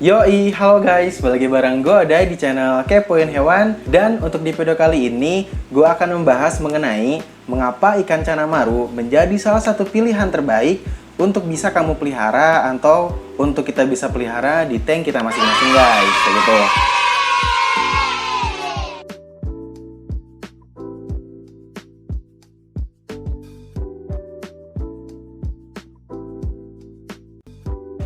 Yoi, halo guys, balik lagi bareng gue ada di channel Kepoin Hewan. Dan untuk di video kali ini, gue akan membahas mengenai mengapa ikan cana maru menjadi salah satu pilihan terbaik untuk bisa kamu pelihara atau untuk kita bisa pelihara di tank kita masing-masing guys, kayak gitu.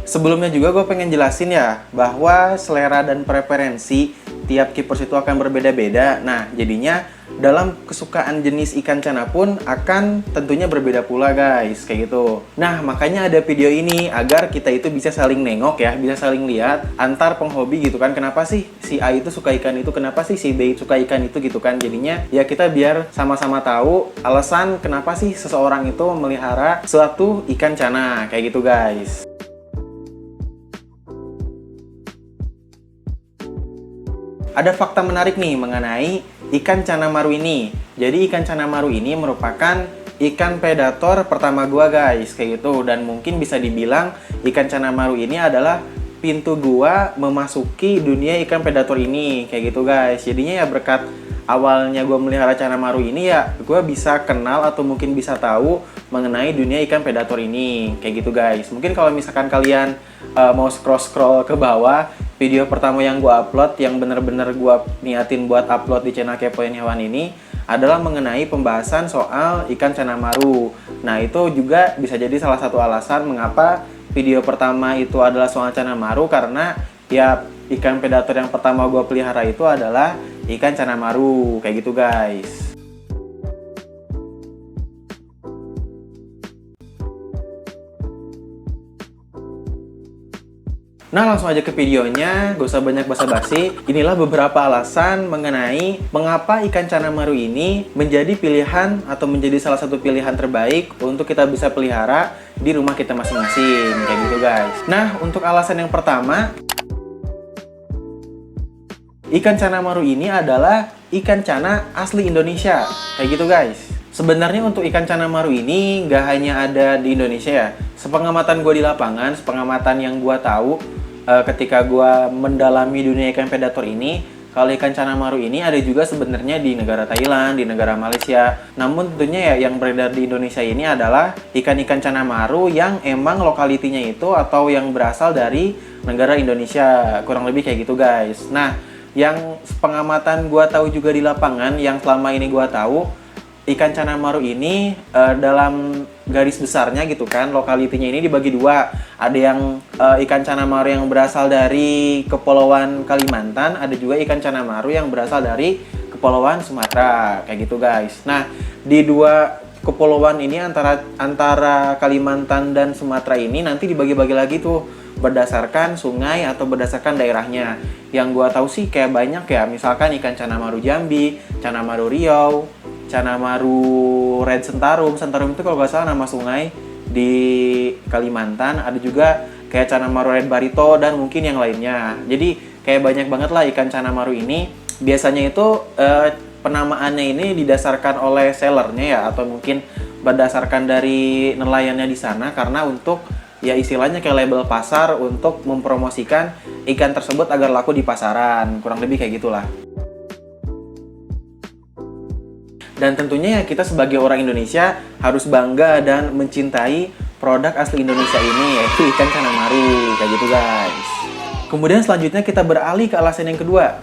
Sebelumnya juga gue pengen jelasin ya, bahwa selera dan preferensi tiap keepers itu akan berbeda-beda. Nah, jadinya dalam kesukaan jenis ikan cana pun akan tentunya berbeda pula guys, kayak gitu. Nah, makanya ada video ini agar kita itu bisa saling nengok ya, bisa saling lihat antar penghobi gitu kan. Kenapa sih si A itu suka ikan itu, kenapa sih si B suka ikan itu gitu kan. Jadinya ya kita biar sama-sama tahu alasan kenapa sih seseorang itu memelihara suatu ikan cana, kayak gitu guys. Ada fakta menarik nih mengenai ikan cana maru ini. Jadi ikan cana maru ini merupakan ikan predator pertama gua guys, kayak gitu. Dan mungkin bisa dibilang ikan cana maru ini adalah pintu gua memasuki dunia ikan predator ini, kayak gitu guys. Jadinya ya berkat awalnya gue melihara cana maru ini ya gue bisa kenal atau mungkin bisa tahu mengenai dunia ikan predator ini, kayak gitu guys. Mungkin kalau misalkan kalian mau scroll ke bawah, video pertama yang gue upload yang bener-bener gue niatin buat upload di channel Kepoin Hewan ini adalah mengenai pembahasan soal ikan cana maru. Nah, itu juga bisa jadi salah satu alasan mengapa video pertama itu adalah soal cana maru, karena ya ikan predator yang pertama gue pelihara itu adalah ikan cana maru, kayak gitu guys. Nah, langsung aja ke videonya, gak usah banyak basa-basi. Inilah beberapa alasan mengenai mengapa ikan cana maru ini menjadi pilihan atau menjadi salah satu pilihan terbaik untuk kita bisa pelihara di rumah kita masing-masing, kayak gitu guys. Nah, untuk alasan yang pertama, ikan cana maru ini adalah ikan cana asli Indonesia, kayak gitu guys. Sebenarnya untuk ikan cana maru ini nggak hanya ada di Indonesia ya. Sepengamatan gue di lapangan, sepengamatan yang gue tahu ketika gue mendalami dunia ikan predator ini, kalau ikan cana maru ini ada juga sebenarnya di negara Thailand, di negara Malaysia. Namun tentunya ya yang beredar di Indonesia ini adalah ikan-ikan cana maru yang emang lokalitinya itu atau yang berasal dari negara Indonesia, kurang lebih kayak gitu guys. Nah, yang pengamatan gua tahu juga di lapangan, yang selama ini gua tahu, ikan cana maru ini dalam garis besarnya gitu kan, lokalitinya ini dibagi dua. Ada yang ikan cana maru yang berasal dari Kepulauan Kalimantan, ada juga ikan cana maru yang berasal dari Kepulauan Sumatera, kayak gitu guys. Nah, di dua kepulauan ini antara Kalimantan dan Sumatera ini nanti dibagi-bagi lagi tuh berdasarkan sungai atau berdasarkan daerahnya. Yang gua tahu sih kayak banyak ya, misalkan ikan cana maru Jambi, cana maru Riau, cana maru Red Sentarum. Sentarum itu kalau nggak salah nama sungai di Kalimantan. Ada juga kayak cana maru Red Barito dan mungkin yang lainnya. Jadi kayak banyak banget lah ikan cana maru ini. Biasanya itu penamaannya ini didasarkan oleh sellernya ya, atau mungkin berdasarkan dari nelayannya di sana, karena untuk ya istilahnya kayak label pasar untuk mempromosikan ikan tersebut agar laku di pasaran, kurang lebih kayak gitulah. Dan tentunya ya kita sebagai orang Indonesia harus bangga dan mencintai produk asli Indonesia ini, yaitu ikan cana maru, kayak gitu guys. Kemudian selanjutnya kita beralih ke alasan yang kedua.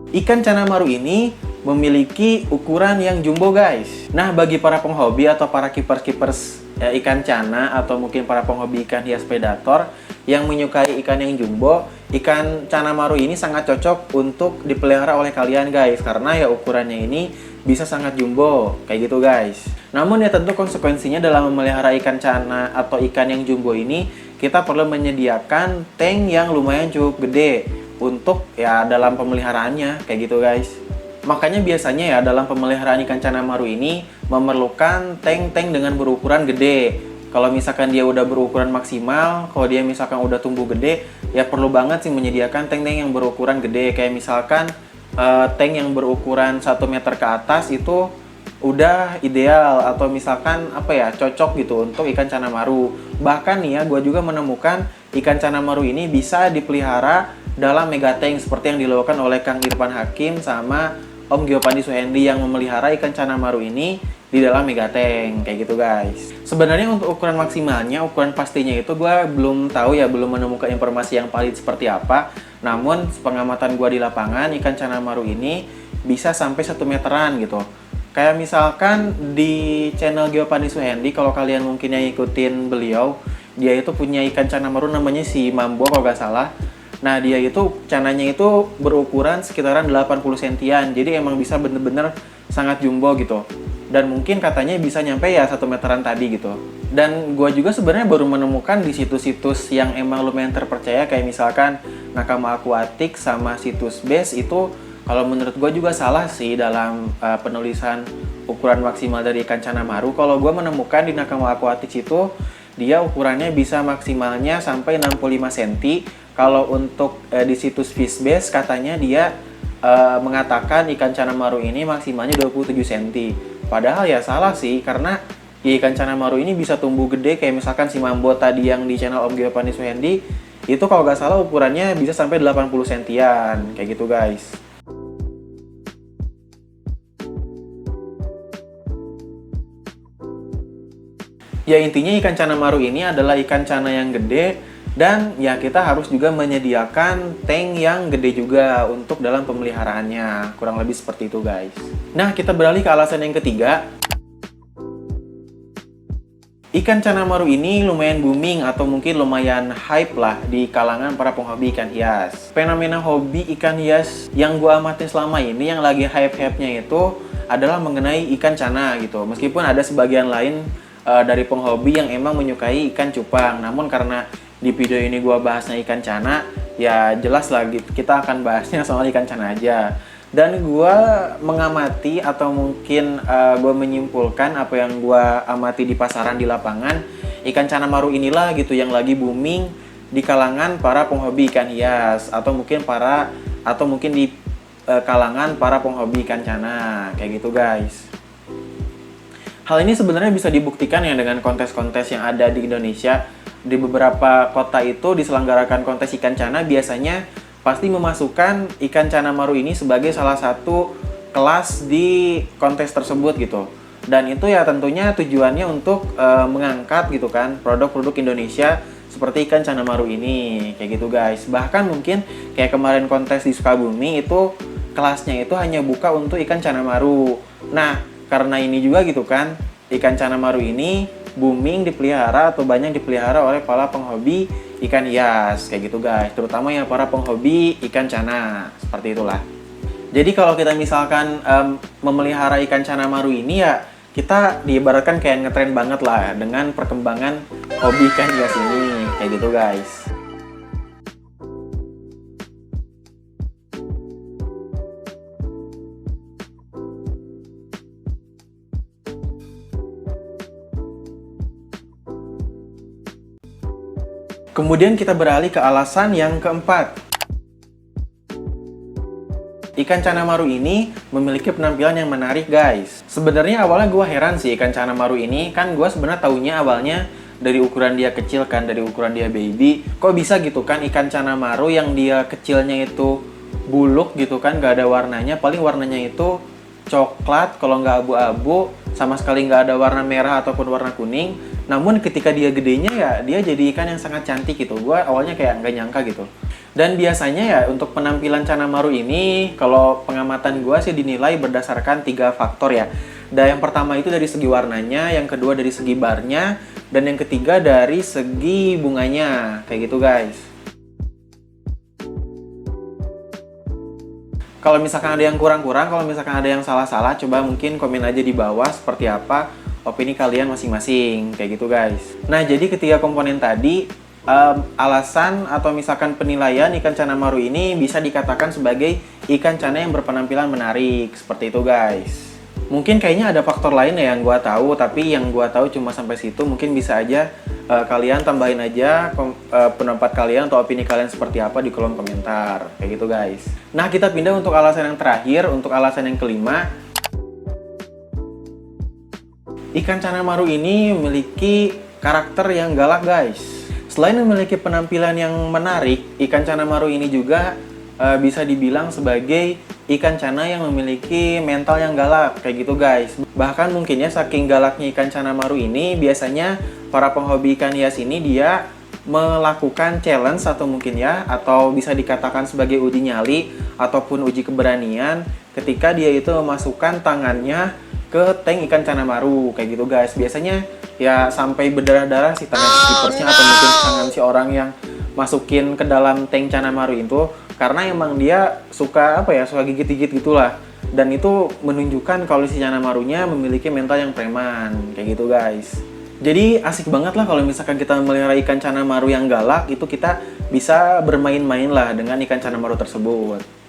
Ikan cana maru ini memiliki ukuran yang jumbo guys. Nah, bagi para penghobi atau para keepers ikan cana atau mungkin para penghobi ikan hias predator yang menyukai ikan yang jumbo, ikan cana maru ini sangat cocok untuk dipelihara oleh kalian guys, karena ya ukurannya ini bisa sangat jumbo, kayak gitu guys. Namun ya tentu konsekuensinya dalam memelihara ikan cana atau ikan yang jumbo ini, kita perlu menyediakan tank yang lumayan cukup gede untuk ya dalam pemeliharaannya, kayak gitu guys. Makanya biasanya ya dalam pemeliharaan ikan cana maru ini memerlukan tank-tank dengan berukuran gede. Kalau misalkan dia udah berukuran maksimal, kalau dia misalkan udah tumbuh gede, ya perlu banget sih menyediakan tank-tank yang berukuran gede. Kayak misalkan tank yang berukuran 1 meter ke atas itu udah ideal atau misalkan apa ya, cocok gitu untuk ikan cana maru. Bahkan nih ya, gue juga menemukan ikan cana maru ini bisa dipelihara dalam megatank seperti yang dilakukan oleh Kang Irfan Hakim sama Om Giovanni Suhendi yang memelihara ikan cana maru ini di dalam megatank kayak gitu guys. Sebenarnya untuk ukuran maksimalnya, ukuran pastinya itu gue belum tahu ya, belum menemukan informasi yang valid seperti apa. Namun pengamatan gue di lapangan, ikan cana maru ini bisa sampai 1 meteran gitu. Kayak misalkan di channel Giovanni Suhendi, kalau kalian mungkin yang ikutin beliau, dia itu punya ikan cana maru namanya si Mambo kalau nggak salah. Nah dia itu cananya itu berukuran sekitaran 80 sentian, jadi emang bisa bener-bener sangat jumbo gitu. Dan mungkin katanya bisa nyampe ya 1 meteran tadi gitu. Dan gue juga sebenarnya baru menemukan di situs-situs yang emang lumayan terpercaya, kayak misalkan Nakama Aquatic sama situs Base itu. Kalau menurut gue juga salah sih dalam penulisan ukuran maksimal dari ikan cana maru. Kalau gue menemukan di Nakama Aquatic itu, dia ukurannya bisa maksimalnya sampai 65 cm. Kalau untuk di situs Fishbase katanya dia mengatakan ikan cana maru ini maksimalnya 27 cm. Padahal ya salah sih, karena ya, ikan cana maru ini bisa tumbuh gede kayak misalkan si Mambo tadi yang di channel Om Giovanni Suhendi. Itu kalau nggak salah ukurannya bisa sampai 80 sentian, kayak gitu guys. Ya intinya ikan cana maru ini adalah ikan cana yang gede, dan ya kita harus juga menyediakan tank yang gede juga untuk dalam pemeliharaannya. Kurang lebih seperti itu guys. Nah kita beralih ke alasan yang ketiga. Ikan cana maru ini lumayan booming atau mungkin lumayan hype lah di kalangan para penghobi ikan hias. Fenomena hobi ikan hias yang gue amatin selama ini yang lagi hype-hype-nya itu adalah mengenai ikan cana gitu. Meskipun ada sebagian lain dari penghobi yang emang menyukai ikan cupang. Namun karena di video ini gue bahasnya ikan cana, ya jelas lagi kita akan bahasnya soal ikan cana aja. Dan gue mengamati atau mungkin gue menyimpulkan apa yang gue amati di pasaran di lapangan, ikan cana maru inilah gitu yang lagi booming di kalangan para penghobi ikan hias atau mungkin di kalangan para penghobi ikan cana kayak gitu guys. Hal ini sebenarnya bisa dibuktikan ya dengan kontes-kontes yang ada di Indonesia. Di beberapa kota itu diselenggarakan kontes ikan cana, biasanya pasti memasukkan ikan cana maru ini sebagai salah satu kelas di kontes tersebut gitu. Dan itu ya tentunya tujuannya untuk mengangkat gitu kan produk-produk Indonesia seperti ikan cana maru ini kayak gitu guys. Bahkan mungkin kayak kemarin kontes di Sukabumi itu kelasnya itu hanya buka untuk ikan cana maru. Nah karena ini juga gitu kan, ikan cana maru ini booming dipelihara atau banyak dipelihara oleh para penghobi ikan hias kayak gitu guys, terutama yang para penghobi ikan cana, seperti itulah. Jadi kalau kita misalkan memelihara ikan cana maru ini ya kita diibaratkan kayak ngetren banget lah dengan perkembangan hobi ikan hias ini kayak gitu guys. Kemudian kita beralih ke alasan yang keempat. Ikan cana maru ini memiliki penampilan yang menarik guys. Sebenarnya awalnya gue heran sih ikan cana maru ini, kan gue sebenarnya taunya awalnya dari ukuran dia kecil kan, dari ukuran dia baby. Kok bisa gitu kan ikan cana maru yang dia kecilnya itu buluk gitu kan, gak ada warnanya, paling warnanya itu coklat, kalau nggak abu-abu, sama sekali nggak ada warna merah ataupun warna kuning. Namun ketika dia gedenya ya dia jadi ikan yang sangat cantik gitu. Gue awalnya kayak nggak nyangka gitu. Dan biasanya ya untuk penampilan cana maru ini, kalau pengamatan gue sih dinilai berdasarkan 3 faktor ya. Dan yang pertama itu dari segi warnanya, yang kedua dari segi barnya, dan yang ketiga dari segi bunganya, kayak gitu guys. Kalau misalkan ada yang kurang-kurang, kalau misalkan ada yang salah-salah, coba mungkin komen aja di bawah seperti apa opini kalian masing-masing, kayak gitu guys. Nah jadi ketiga komponen tadi, alasan atau misalkan penilaian ikan cana maru ini bisa dikatakan sebagai ikan cana yang berpenampilan menarik, seperti itu guys. Mungkin kayaknya ada faktor lain ya yang gua tahu, tapi yang gua tahu cuma sampai situ. Mungkin bisa aja kalian tambahin aja pendapat kalian atau opini kalian seperti apa di kolom komentar, kayak gitu guys. Nah kita pindah untuk alasan yang terakhir, untuk alasan yang kelima. Ikan cana maru ini memiliki karakter yang galak guys. Selain memiliki penampilan yang menarik, ikan cana maru ini juga bisa dibilang sebagai ikan cana yang memiliki mental yang galak, kayak gitu guys. Bahkan mungkin ya saking galaknya ikan cana maru ini, biasanya para penghobi ikan hias ini dia melakukan challenge atau mungkin ya, atau bisa dikatakan sebagai uji nyali ataupun uji keberanian ketika dia itu memasukkan tangannya ke tank ikan cana maru, kayak gitu guys. Biasanya ya sampai berdarah-darah si tangan skippersnya atau mungkin tangan si orang yang masukin ke dalam tank cana maru itu, karena emang dia suka suka gigit-gigit gitulah. Dan itu menunjukkan kalau si cana marunya memiliki mental yang preman, kayak gitu guys. Jadi asik banget lah kalau misalkan kita melihara ikan cana maru yang galak, itu kita bisa bermain-main lah dengan ikan cana maru tersebut.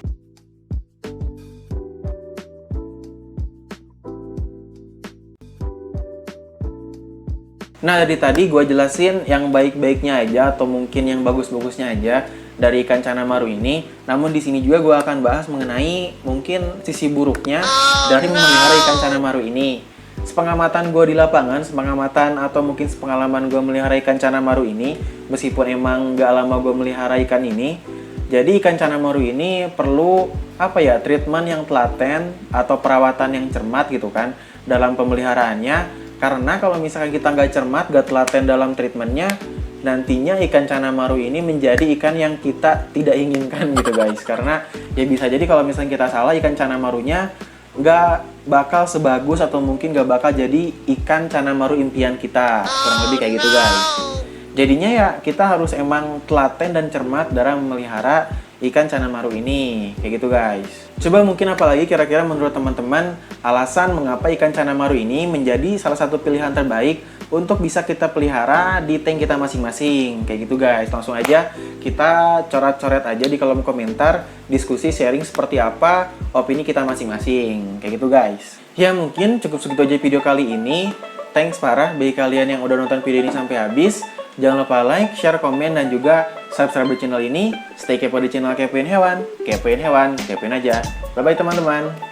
Nah, dari tadi gue jelasin yang baik-baiknya aja atau mungkin yang bagus-bagusnya aja dari ikan cana maru ini. Namun di sini juga gue akan bahas mengenai mungkin sisi buruknya dari memelihara ikan cana maru ini. Sepengamatan gue di lapangan, sepengamatan atau mungkin sepengalaman gue melihara ikan cana maru ini, meskipun emang gak lama gue melihara ikan ini, jadi ikan cana maru ini perlu treatment yang telaten atau perawatan yang cermat gitu kan dalam pemeliharaannya. Karena kalau misalkan kita nggak cermat, nggak telaten dalam treatmentnya, nantinya ikan cana maru ini menjadi ikan yang kita tidak inginkan gitu guys. Karena ya bisa jadi kalau misalkan kita salah, ikan cana marunya nggak bakal sebagus atau mungkin nggak bakal jadi ikan cana maru impian kita. Kurang lebih kayak gitu guys. Jadinya ya kita harus emang telaten dan cermat dalam memelihara ikan cana maru ini, kayak gitu guys. Coba mungkin apalagi kira-kira menurut teman-teman alasan mengapa ikan cana maru ini menjadi salah satu pilihan terbaik untuk bisa kita pelihara di tank kita masing-masing, kayak gitu guys. Langsung aja kita coret-coret aja di kolom komentar, diskusi sharing seperti apa opini kita masing-masing, kayak gitu guys. Ya mungkin cukup segitu aja video kali ini. Thanks parah bagi kalian yang udah nonton video ini sampai habis. Jangan lupa like, share, komen, dan juga subscribe di channel ini. Stay kepo di channel Kepoin Hewan. Kepoin Hewan, kepoin aja. Bye-bye teman-teman.